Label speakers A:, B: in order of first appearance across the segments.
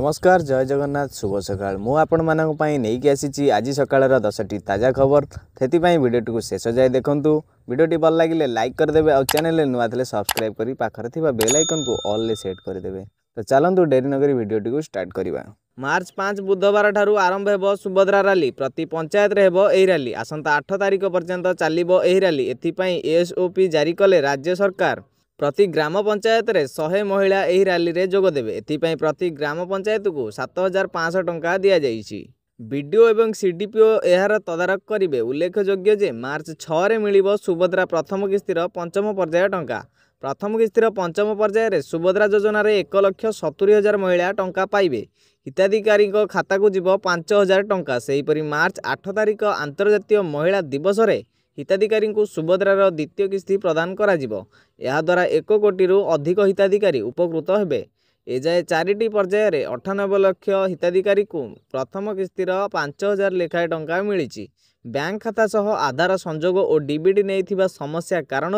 A: नमस्कार जय जगन्नाथ शुभ सकाळ मु आपण मानक पई नेकी आसीची आज सकाळर 10टी ताजा खबर थेति पई वीडियो को शेष जाय देखंतु। वीडियोटी भल लागिले लाइक कर देबे और चैनल रे नुआ थले सब्सक्राइब करी पाखर थिबा बेल आइकन को ऑल ले सेट कर देबे। तो चलंतु डेरी नगरी वीडियोटी को स्टार्ट करिबा। मार्च 5 बुधवार ठारू आरंभ हेबो सुभद्रा रैली। प्रति पंचायत रे हेबो एही रैली। आसंता 8 तारिख पर्यंत चलिबो एही रैली। एथि पई एसओपी जारी कले राज्य सरकार। प्रति ग्राम पंचायत रे 100 महिला एही रैली रे जोग देबे। एथिपई प्रति ग्राम पंचायत को 7500 टंका दिया जाइछि। बीडीओ एवं सीडीपीओ एहार तदारक करिवे। उल्लेखयोग्य जे मार्च 6 रे मिलिबो सुभद्रा प्रथम किस्तिर पंचम पर्याय टंका। प्रथम किस्तिर पंचम पर्याय रे सुभद्रा योजना रे 1,70,000 महिला टंका पाइबे। हिताधिकारी खाता को जीवो 5,000 टंका। सेहीपरि मार्च 8 तारिख अंतर्जातीय महिला दिवस रे हिताधिकारी को सुभद्रार द्वितीय किस्ती प्रदान करा जिवो। यह द्वारा 1 कोटी रु अधिक हिताधिकारी उपकृत हेबे। एजाए 4टी पर्याय रे 98 लाख हिताधिकारी को प्रथम किस्तीर 5,000 लेखाए टंका मिली। बैंक खाता सह आधार संजोग और डीबीडी नहीं समस्या कारण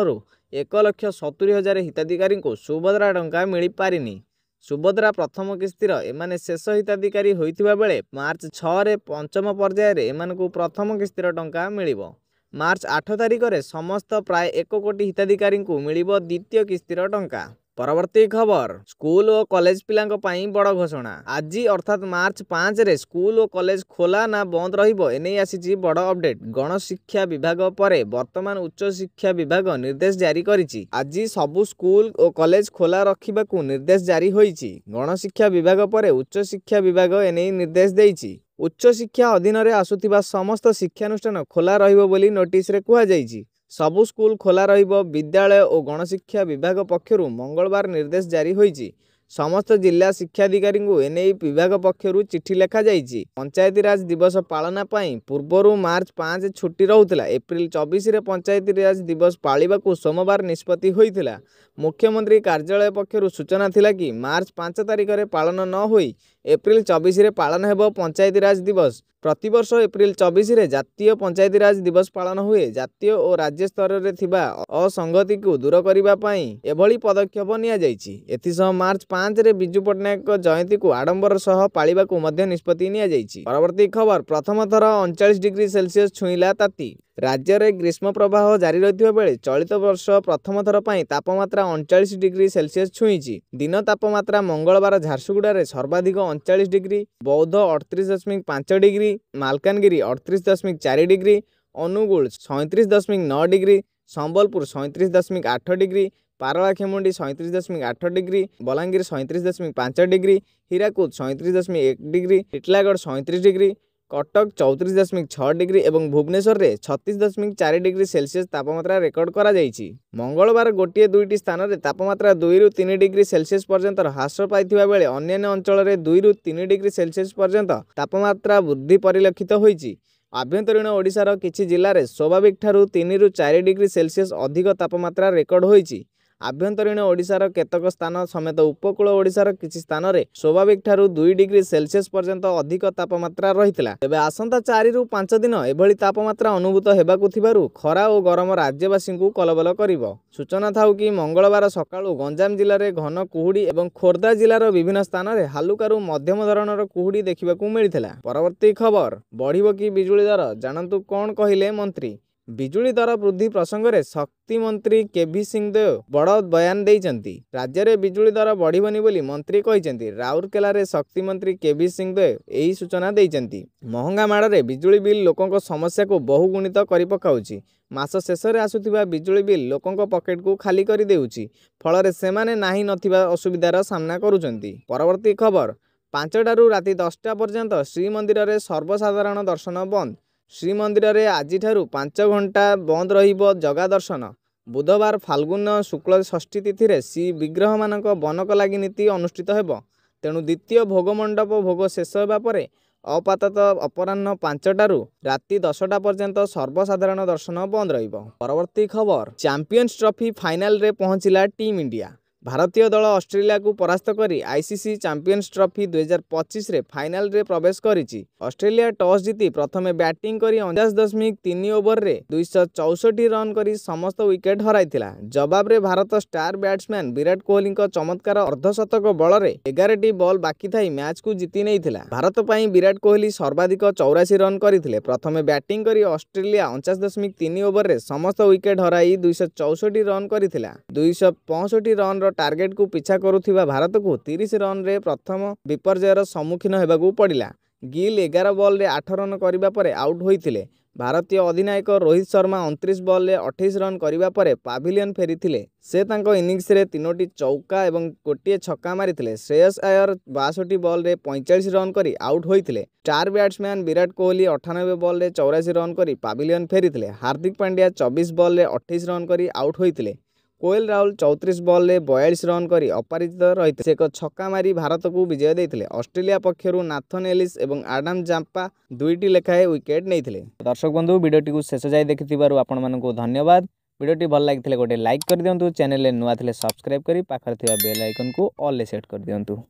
A: 1,70,000 हिताधिकारी को सुभद्रा टंका मिल पारिनी। सुभद्रा प्रथम किस्तीर एमाने शेष हिताधिकारी होइथिबा बेले मार्च 6 रे पंचम पर्याय रे एमान को प्रथम किस्तीर टंका मिलिबो। मार्च 8 तारिख रे समस्त प्राय 1 कोटी हिताधिकारी को मिलिबो द्वितीय किस्तीर टंका। परवर्ती खबर स्कूल और कॉलेज पिलांक पई बड़ घोषणा। आज अर्थात मार्च 5 रे स्कूल और कॉलेज खोला ना बंद रहिबो एने आसीची बड़ अपडेट। गण शिक्षा विभाग परे वर्तमान उच्च शिक्षा विभाग निर्देश जारी करिछि। आज सबु स्कूल और कॉलेज खोला रखिबाकू निर्देश जारी होईछि। गण शिक्षा विभाग परे उच्च शिक्षा विभाग एने निर्देश देइछि। उच्च शिक्षा अधीन रे आसुथिबा समस्त शिक्षानुष्ठान खोला रहिबो बोली नोटिस रे कुहा जाइछि। सबु स्कूल खोला रहिबो। विद्यालय और गणशिक्षा विभाग पक्षरु मंगलवार निर्देश जारी होईछि। समस्त जिला शिक्षाधिकारी को एने विभाग पक्षरु चिट्ठी लेखा जाइछि। पंचायती राज दिवस पालना पई पूर्वरु मार्च 5 छुट्टी रहुतला। एप्रिल 24 रे पंचायती राज दिवस पालिबाकू सोमवार निष्पत्ति होइथिला। मुख्यमंत्री कार्यालय पक्षरु सूचना थिला कि मार्च 5 तारिख रे पालन न होई एप्रिल 24 रे पालन हेबो पंचायती राज दिवस। प्रतिवर्ष एप्रिल 24 रे जातीय पंचायती राज दिवस पालन हुए। जातीय और राज्य स्तर रे थिबा असंगति को दूर करिबा पई एभली पदक्षेप निया जाइछि। एथिसह मार्च 5 रे बिजू पटनायक जयंती को आडंबर सह पालिबा को मध्य निष्पत्ति निया जाइछि। परवर्ती खबर प्रथम थर 39 डिग्री सेल्सियस छुईला ताती। राज्य में ग्रीष्म प्रवाह जारी रही बेले चलित वर्ष प्रथम थर पर तापमात्रा 39 डिग्री सेल्सियस छुईची। दिन तापमात्रा मंगलवार झारसुगुड़ा सर्वाधिक 39 degree, Boudh 38.5 degree, Malkangiri 38.4 degree, Anugul 37.9 degree, Sambalpur 37.8 degree, Paralakhemundi 37.8 degree, Balangir 37.5 degree, Hirakud 37.1 degree, Titlagarh 37 degree, Cuttack 34.6 degree एवं भुवनेश्वर रे 36.4 डिग्री सेल्सियस तापमात्रा रेकर्ड करा जाइछि। मंगलवार गोटे दुईटी स्थान रे तापमात्रा 2 रु 3 डिग्री सेल्सियस पर्यंत ह्रास पाइथिबा बेले अन्य अंचल रे 2 रु 3 डिग्री सेल्सियस पर्यंत तापमात्रा वृद्धि परिलक्षित होइछि। आभ्यंतरीण ओडिशार किछि जिल्ला रे स्वाभाविक ठारू 3 रु 4 डिग्री सेल्सियस अधिक तापमात्रा रेकर्ड होइछि। आभ्यंतरीण ओडिशार केतक स्थान समेत उपकूल ओडिशार किछि स्थान रे स्वाभाविक ठारू 2 डिग्री सेल्सियस पर्यंत अधिक तापमात्रा रहितला। तेबे आसंता 4 रु 5 दिन एभली तापमात्रा अनुभूत हेबाकू थिबारु खरा और गरम राज्यवासी को कलबल करिवो। सूचना थाउ कि मंगलवार सकाळु गंजाम जिल्ला रे घन कुहुडी एवं खोर्धा जिल्लार विभिन्न स्थान रे हालुकारू मध्यम धरणर कुहुडी देखिबाकू मिलिथिला। परवर्ती खबर बढ़िबो कि बिजुली दर जानंतु कोन कहिले मंत्री। बिजुली दर वृद्धि प्रसंग में शक्ति मंत्री केवी सिंहदेव बड़ बयान देइचंती। राज्य में बिजुली दर बढ़िबनी बोली मंत्री कहिचंती। राउरकेला रे शक्ति मंत्री केवी सिंहदेव एही सूचना देइचंती। महंगा माड़ रे बिजुली बिल लोकों समस्या को बहुगुणित करि पकाउची। मास शेष में आसुथिबा बिजुली बिल लोकों पकेट को खाली करि देउची। फल सेमाने नाही नथिबा असुविधार सामना करूचंती। परवर्ती खबर 5टारू राति 10टा पर्यंत श्रीमंदिर रे सर्वसाधारण दर्शन बंद। श्रीमंदिर रे आज ठारू 5 घंटा बंद रहिबो जगा दर्शन। बुधवार फाल्गुन शुक्ल षष्ठी तिथि रे श्री विग्रह मानक बनक लागि नीति अनुष्ठित हेबो। तेणु द्वितीय भोग मंडप भोग शेष हेबा परे अपातत अपराह्न 5टारू राति 10टा पर्यंत सर्वसाधारण दर्शन बंद रहिबो। परवर्ती खबर चैंपियंस ट्रॉफी फाइनल रे पहुंचिला टीम इंडिया। भारतीय दल ऑस्ट्रेलिया को परास्त करी आईसीसी चैंपियंस ट्रॉफी 2025 रे फाइनल रे प्रवेश करिछि। ऑस्ट्रेलिया टॉस जीति प्रथमे बैटिंग करी 49.3 ओवर रे 264 रन करी समस्त विकेट हराइथिला। जवाब रे भारत स्टार बैट्समैन विराट कोहली को चमत्कार अर्धशतक बल रे 11टी बॉल बाकी थाई मैच को जीति नैथिला। भारत पई विराट कोहली सर्वाधिक 84 रन करथिले। प्रथमे बैटिंग करी ऑस्ट्रेलिया 49.3 ओवर रे समस्त विकेट हराई 264 रन करथिला। 265 रन रो टार्गेट को पिछा करुथिबा भारत को 30 रन रे प्रथम विपर्जयर सम्मुखीन हेबाकू पड़िला। गिल 11 बॉल रे 8 रन करिबा परे आउट होइथिले। भारतीय अधिनायक रोहित शर्मा 29 बॉल रे 28 रन करिबा परे पाविलियन फेरिथिले। से तांको इनिंग्स रे 3टी चौका एवं गोटिए छक्का मारिथिले। श्रेयस अय्यर 62 बॉल रे 45 रन करी आउट होइथिले। Star batsman Virat Kohli 98 ball रे 84 रन करी पाविलियन फेरिथिले। हार्दिक पांड्या 24 बॉल रे 28 रन करी आउट होइथिले। कोएल राहुल 34 बॉल रे 42 रन करी अपराजित रहिते से एक छक्का मारी भारत को विजय देइथिले। ऑस्ट्रेलिया पक्षरु नाथन एलिस एवं आडम जाम्पा 2टी लेखाए विकेट नैथिले। दर्शक बंधु वीडियोटी को शेष जाय देखिथिबारु आपण मानकु धन्यवाद। वीडियोटी भल लागिथिले गोटे लाइक कर दियंतु। चैनल रे नुआ थिले सब्सक्राइब करी पाखर थिबा बेल आइकन को ऑल ले सेट कर दियंतु।